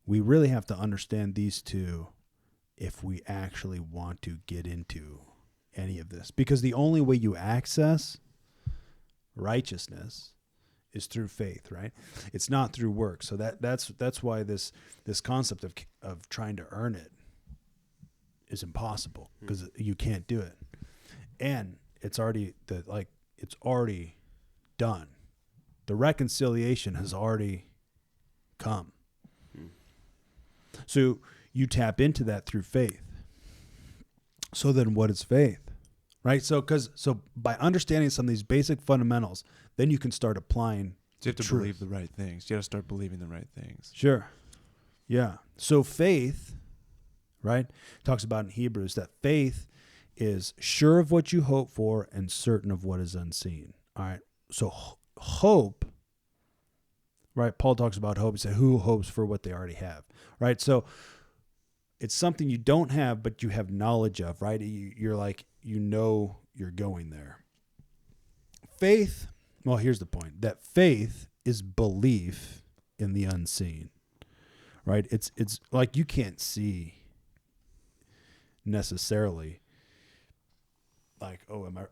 we really have to understand these two if we actually want to get into any of this, because the only way you access righteousness is through faith, right? It's not through work. So that's why this concept of trying to earn it is impossible, because you can't do it, and it's already done. The reconciliation has already come. So you tap into that through faith. So then what is faith? Right? So by understanding some of these basic fundamentals, then you can start applying. So you have to believe the right things. You got to start believing the right things. Sure. Yeah. So faith, right, talks about in Hebrews that faith is sure of what you hope for and certain of what is unseen. All right. So hope, right? Paul talks about hope. He said, who hopes for what they already have, right? So it's something you don't have, but you have knowledge of, right? You're like, you're going there. Faith, well, here's the point, that faith is belief in the unseen, right? It's like you can't see necessarily, like,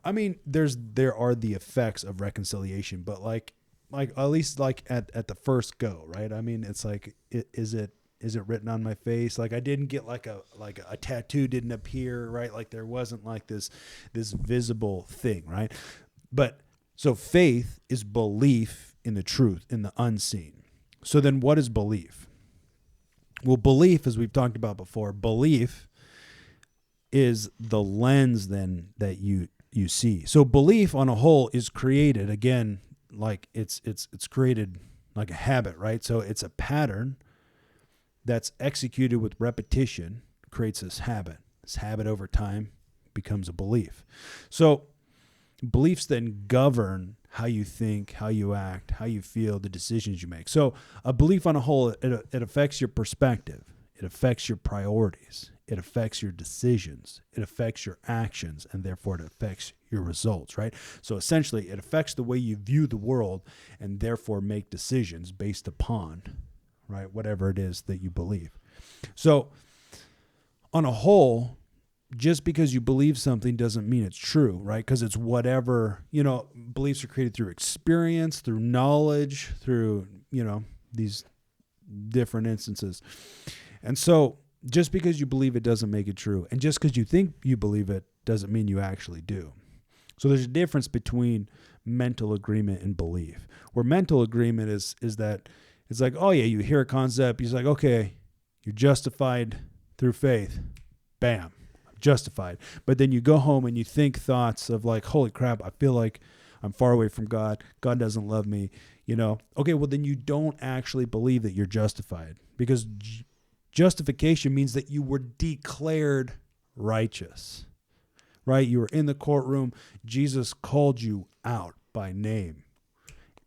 I mean, there are the effects of reconciliation, but like at least like at the first go, right? I mean, it's like, is it written on my face? Like I didn't get like a tattoo didn't appear, right? Like there wasn't like this visible thing, right? But so faith is belief in the truth, in the unseen. So then what is belief? Well, belief, as we've talked about before, belief is the lens then that you see. So belief on a whole is created, again, like it's created like a habit, right? So it's a pattern that's executed with repetition, creates this habit. This habit over time becomes a belief. So beliefs then govern how you think, how you act, how you feel, the decisions you make. So a belief on a whole, it affects your perspective. It affects your priorities. It affects your decisions. It affects your actions, and therefore it affects your results, right? So essentially, it affects the way you view the world and therefore make decisions based upon, right, whatever it is that you believe. So on a whole, just because you believe something doesn't mean it's true, right? Because it's whatever, beliefs are created through experience, through knowledge, through, these different instances. And so just because you believe it doesn't make it true. And just because you think you believe it doesn't mean you actually do. So there's a difference between mental agreement and belief. Where mental agreement is that it's like, oh yeah, you hear a concept, you're like, okay, you're justified through faith. Bam, justified. But then you go home and you think thoughts of like, holy crap, I feel like I'm far away from God. God doesn't love me. Okay, well then you don't actually believe that you're justified, because justification means that you were declared righteous, right? You were in the courtroom. Jesus called you out by name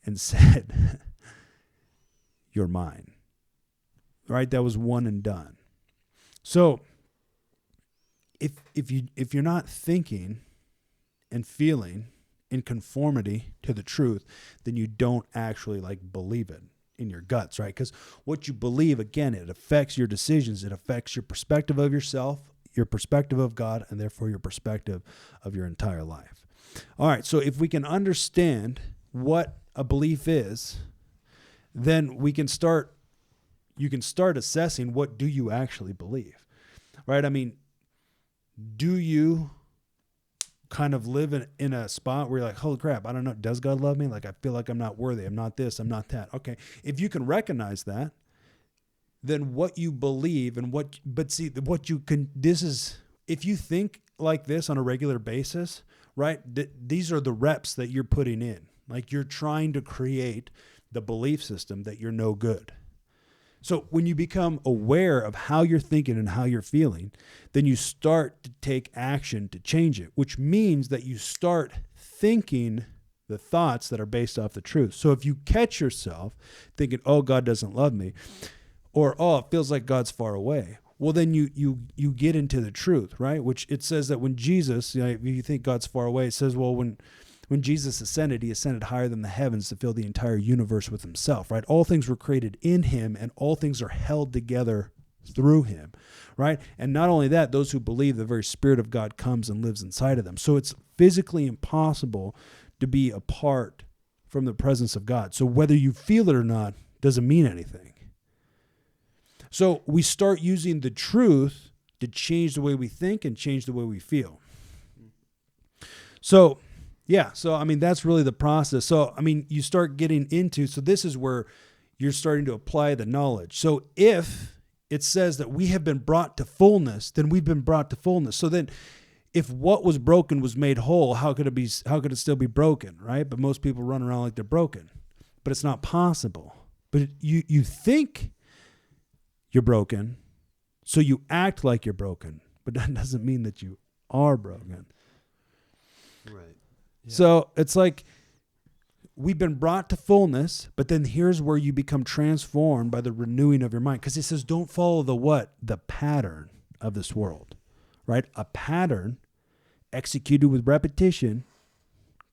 and said, you're mine, right? That was one and done. So if you're not thinking and feeling in conformity to the truth, then you don't actually like believe it. in your guts, right? Because what you believe, again, it affects your decisions. It affects your perspective of yourself, your perspective of God, and therefore your perspective of your entire life. All right, so if we can understand what a belief is, then you can start assessing, what do you actually believe, right? I mean, do you kind of live in a spot where you're like, holy crap, I don't know, does God love me? Like, I feel like I'm not worthy. I'm not this, I'm not that. Okay, if you can recognize that, then what you believe if you think like this on a regular basis, right, these are the reps that you're putting in. Like, you're trying to create the belief system that you're no good. So when you become aware of how you're thinking and how you're feeling, then you start to take action to change it, which means that you start thinking the thoughts that are based off the truth. So if you catch yourself thinking, oh, God doesn't love me, or, oh, it feels like God's far away, well, then you get into the truth, right? Which it says that when Jesus, if you think God's far away, it says, well, when Jesus ascended, he ascended higher than the heavens to fill the entire universe with himself, right? All things were created in him, and all things are held together through him, right? And not only that, those who believe, the very Spirit of God comes and lives inside of them. So it's physically impossible to be apart from the presence of God. So whether you feel it or not doesn't mean anything. So we start using the truth to change the way we think and change the way we feel. So I mean, that's really the process. So, I mean, you start getting into, so this is where you're starting to apply the knowledge. So if it says that we have been brought to fullness, then we've been brought to fullness. So then if what was broken was made whole, how could it still be broken, right? But most people run around like they're broken, but it's not possible. But you think you're broken, so you act like you're broken, but that doesn't mean that you are broken. Right. Yeah. So it's like we've been brought to fullness, but then here's where you become transformed by the renewing of your mind. Because it says don't follow the pattern of this world, right? A pattern executed with repetition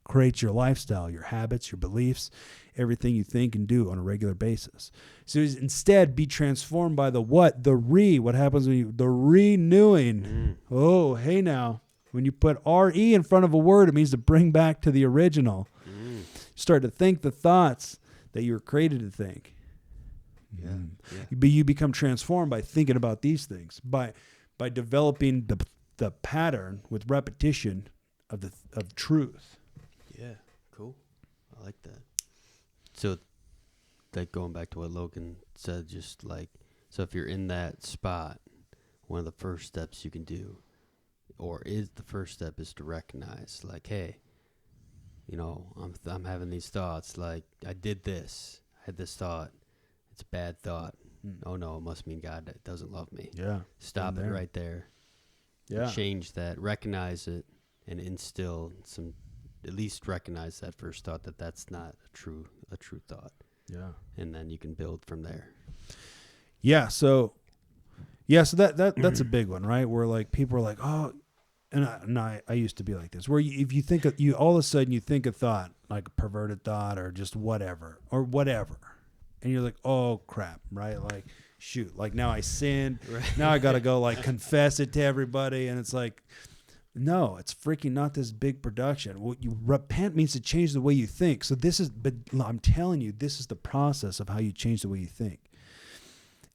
creates your lifestyle, your habits, your beliefs, everything you think and do on a regular basis. So instead, be transformed by what happens when the renewing. Oh, hey now. When you put R-E in front of a word, it means to bring back to the original. Start to think the thoughts that you were created to think. Yeah. But you become transformed by thinking about these things, by developing the pattern with repetition of truth. Yeah, cool. I like that. So, like going back to what Logan said, just like, so if you're in that spot, one of the first steps you can do, or is the first step, is to recognize, like, hey, I'm having these thoughts, like, I did this, I had this thought, it's a bad thought. Oh no, it must mean God doesn't love me. Yeah. Stop it right there. Yeah. Change that, recognize it, and instill some, at least recognize that first thought, that's not a true thought. Yeah. And then you can build from there. Yeah. So that's a big one, right? Where like people are like, oh, and I used to be like this, where if you think you all of a sudden you think a thought, like a perverted thought or just whatever, and you're like, oh crap, right? Like, shoot, like now I sinned. Right. Now I got to go like confess it to everybody. And it's like, no, it's freaking not this big production. What you repent means to change the way you think. So but I'm telling you, this is the process of how you change the way you think.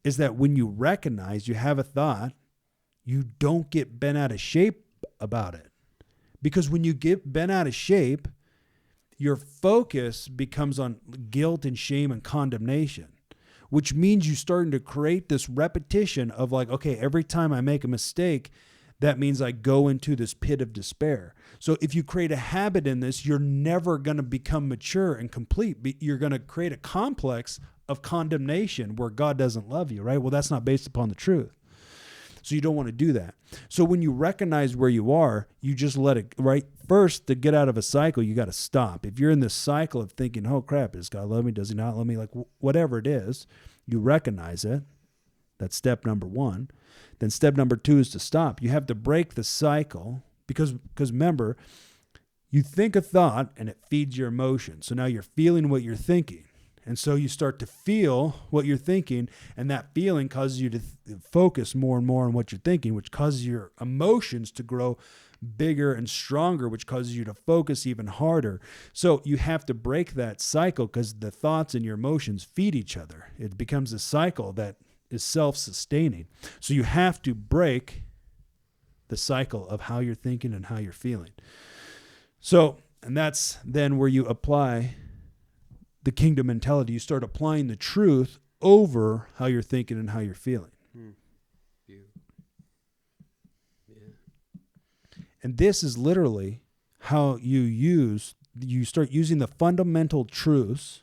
Is that when you recognize you have a thought, you don't get bent out of shape about it. Because when you get bent out of shape, your focus becomes on guilt and shame and condemnation, which means you're starting to create this repetition of like, okay, every time I make a mistake, that means I go into this pit of despair. So if you create a habit in this, you're never going to become mature and complete. You're going to create a complex of condemnation where God doesn't love you, right? Well, that's not based upon the truth. So you don't want to do that. So when you recognize where you are, you just let it, right? First, to get out of a cycle, you got to stop. If you're in this cycle of thinking, oh crap, does God love me? Does he not love me? Like whatever it is, you recognize it. That's step number one. Then step number two is to stop. You have to break the cycle because remember, you think a thought and it feeds your emotion. So now you're feeling what you're thinking. And so you start to feel what you're thinking, and that feeling causes you to focus more and more on what you're thinking, which causes your emotions to grow bigger and stronger, which causes you to focus even harder. So you have to break that cycle, because the thoughts and your emotions feed each other. It becomes a cycle that is self-sustaining. So you have to break the cycle of how you're thinking and how you're feeling. So, and that's then where you apply the kingdom mentality. You start applying the truth over how you're thinking and how you're feeling. Yeah. And this is literally how you start using the fundamental truths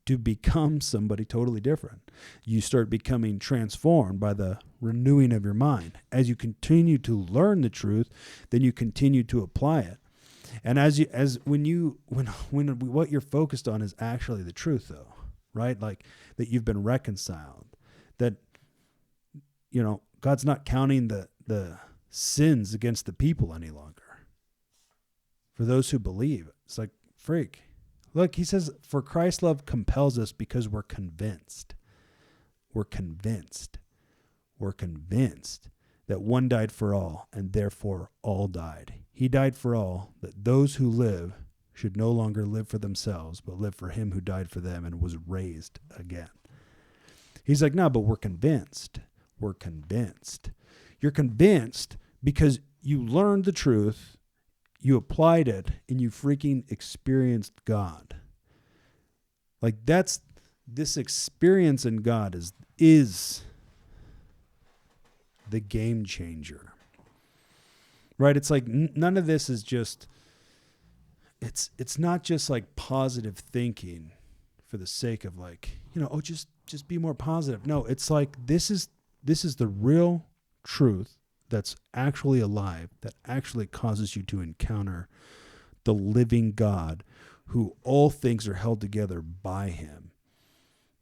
to become somebody totally different. You start becoming transformed by the renewing of your mind. As you continue to learn the truth, then you continue to apply it. And when what you're focused on is actually the truth, though, right? Like that you've been reconciled, that, you know, God's not counting the sins against the people any longer. For those who believe, it's like, freak. Look, he says, for Christ's love compels us because we're convinced. We're convinced. We're convinced that one died for all, and therefore all died. He died for all, that those who live should no longer live for themselves, but live for him who died for them and was raised again. He's like, no, but we're convinced. We're convinced. You're convinced because you learned the truth, you applied it, and you freaking experienced God. Like this experience in God is the game changer. Right? It's like none of this is just, it's not just like positive thinking for the sake of like, you know, oh, just be more positive. No, it's like this is the real truth that's actually alive, that actually causes you to encounter the living God, who all things are held together by him.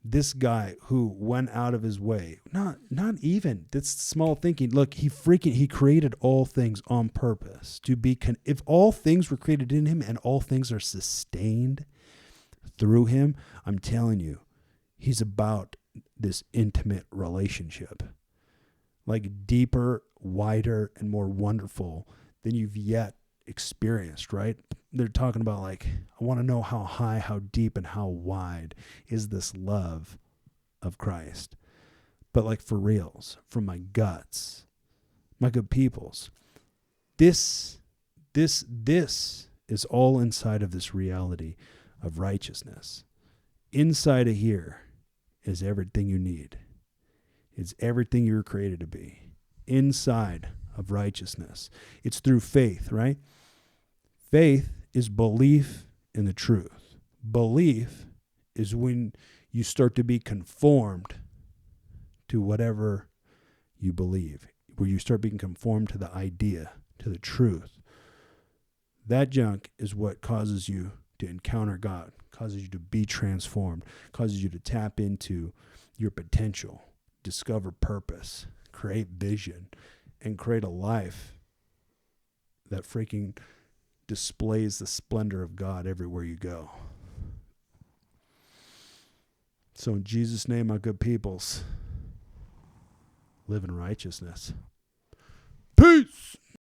This guy who went out of his way, not even that's small thinking. Look, he created all things on purpose to be, if all things were created in him and all things are sustained through him, I'm telling you, he's about this intimate relationship, like deeper, wider, and more wonderful than you've yet experienced, right? They're talking about like, I want to know how high, how deep, and how wide is this love of Christ. But like for reals, from my guts, my good peoples, this is all inside of this reality of righteousness. Inside of here is everything you need. It's everything you were created to be. Inside of righteousness. It's through faith, right? Faith is belief in the truth. Belief is when you start to be conformed to whatever you believe, where you start being conformed to the idea, to the truth. That junk is what causes you to encounter God, causes you to be transformed, causes you to tap into your potential, discover purpose, create vision, and create a life that freaking displays the splendor of God everywhere you go. So in Jesus' name, my good peoples, live in righteousness. Peace!